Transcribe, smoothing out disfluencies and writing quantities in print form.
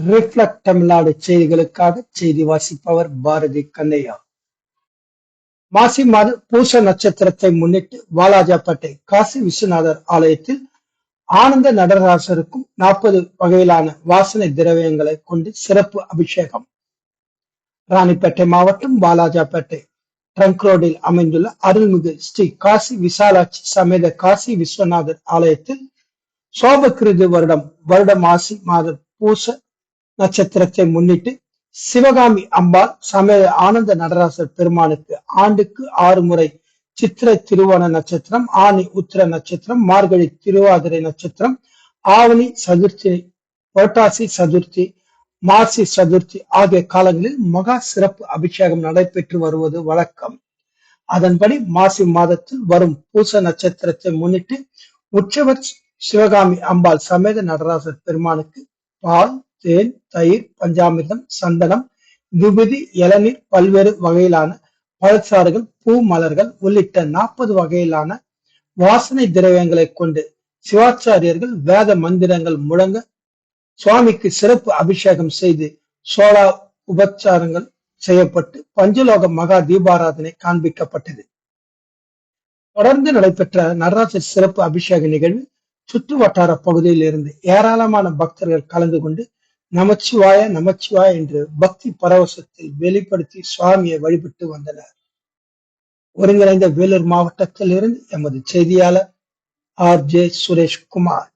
Reflect Tamil Nadu செய்திகளுக்காக செய்தி வாசிப்பவர் பாரதி கண்ணையா. மாசி மாத பூச நட்சத்திரத்தை முன்னிட்டு வாலாஜாப்பேட்டை காசி விஸ்வநாதர் ஆலயத்தில் ஆனந்த நடராசருக்கும் 40 வகையிலான வாசனை திரவியங்களை கொண்டு சிறப்பு அபிஷேகம். ராணிப்பேட்டை மாவட்டம் வாலாஜாப்பேட்டை ட்ரங்க் ரோடில் அமைந்துள்ள அருள்மிகு ஸ்ரீ காசி விசாலாட்சி சமேத காசி விஸ்வநாதர் ஆலயத்தில் சோபகிருது வருடம் மாசி மாத பூச நட்சத்திரத்தை முன்னிட்டு சிவகாமி அம்பாள் சமேத ஆனந்த நடராசர் பெருமானுக்கு ஆண்டுக்கு 6 முறை சித்திரை திருவோண நட்சத்திரம், ஆனி உத்திர நட்சத்திரம், மார்கழி திருவாதிரை நட்சத்திரம், ஆவணி சதுர்த்தி, புரட்டாசி சதுர்த்தி, மாசி சதுர்த்தி ஆகிய காலங்களில் மகா சிறப்பு அபிஷேகம் நடைபெற்று வருவது வழக்கம். அதன்படி மாசி மாதத்தில் வரும் பூச நட்சத்திரத்தை முன்னிட்டு உற்சவர் சிவகாமி அம்பாள் சமேத நடராசர் பெருமானுக்கு பால், தேன், தயிர், பஞ்சாமிர்தம், சந்தனம், விபூதி, இளநீர், பல்வேறு வகையிலான பழச்சாறுகள், பூ, மலர்கள் உள்ளிட்ட 40 வகையிலான வாசனை திரவியங்களை கொண்டு சிவாச்சாரியர்கள் வேத மந்திரங்கள் முழங்க சுவாமிக்கு சிறப்பு அபிஷேகம் செய்து சோழா உபச்சாரங்கள் செய்யப்பட்டு பஞ்சலோக மகா தீபாராதனை காண்பிக்கப்பட்டது. தொடர்ந்து நடைபெற்ற நடராசர் சிறப்பு அபிஷேக நிகழ்வு சுற்று வட்டார பகுதியில் இருந்து ஏராளமான பக்தர்கள் கலந்து கொண்டு நமச்சிவாய நமச்சிவாய என்று பக்தி பரவசத்தை வெளிப்படுத்தி சுவாமியை வழிபட்டு வந்தனர். ஒருங்கிணைந்த வேலூர் மாவட்டத்தில் இருந்து எமது செய்தியாளர் RJ சுரேஷ்குமார்.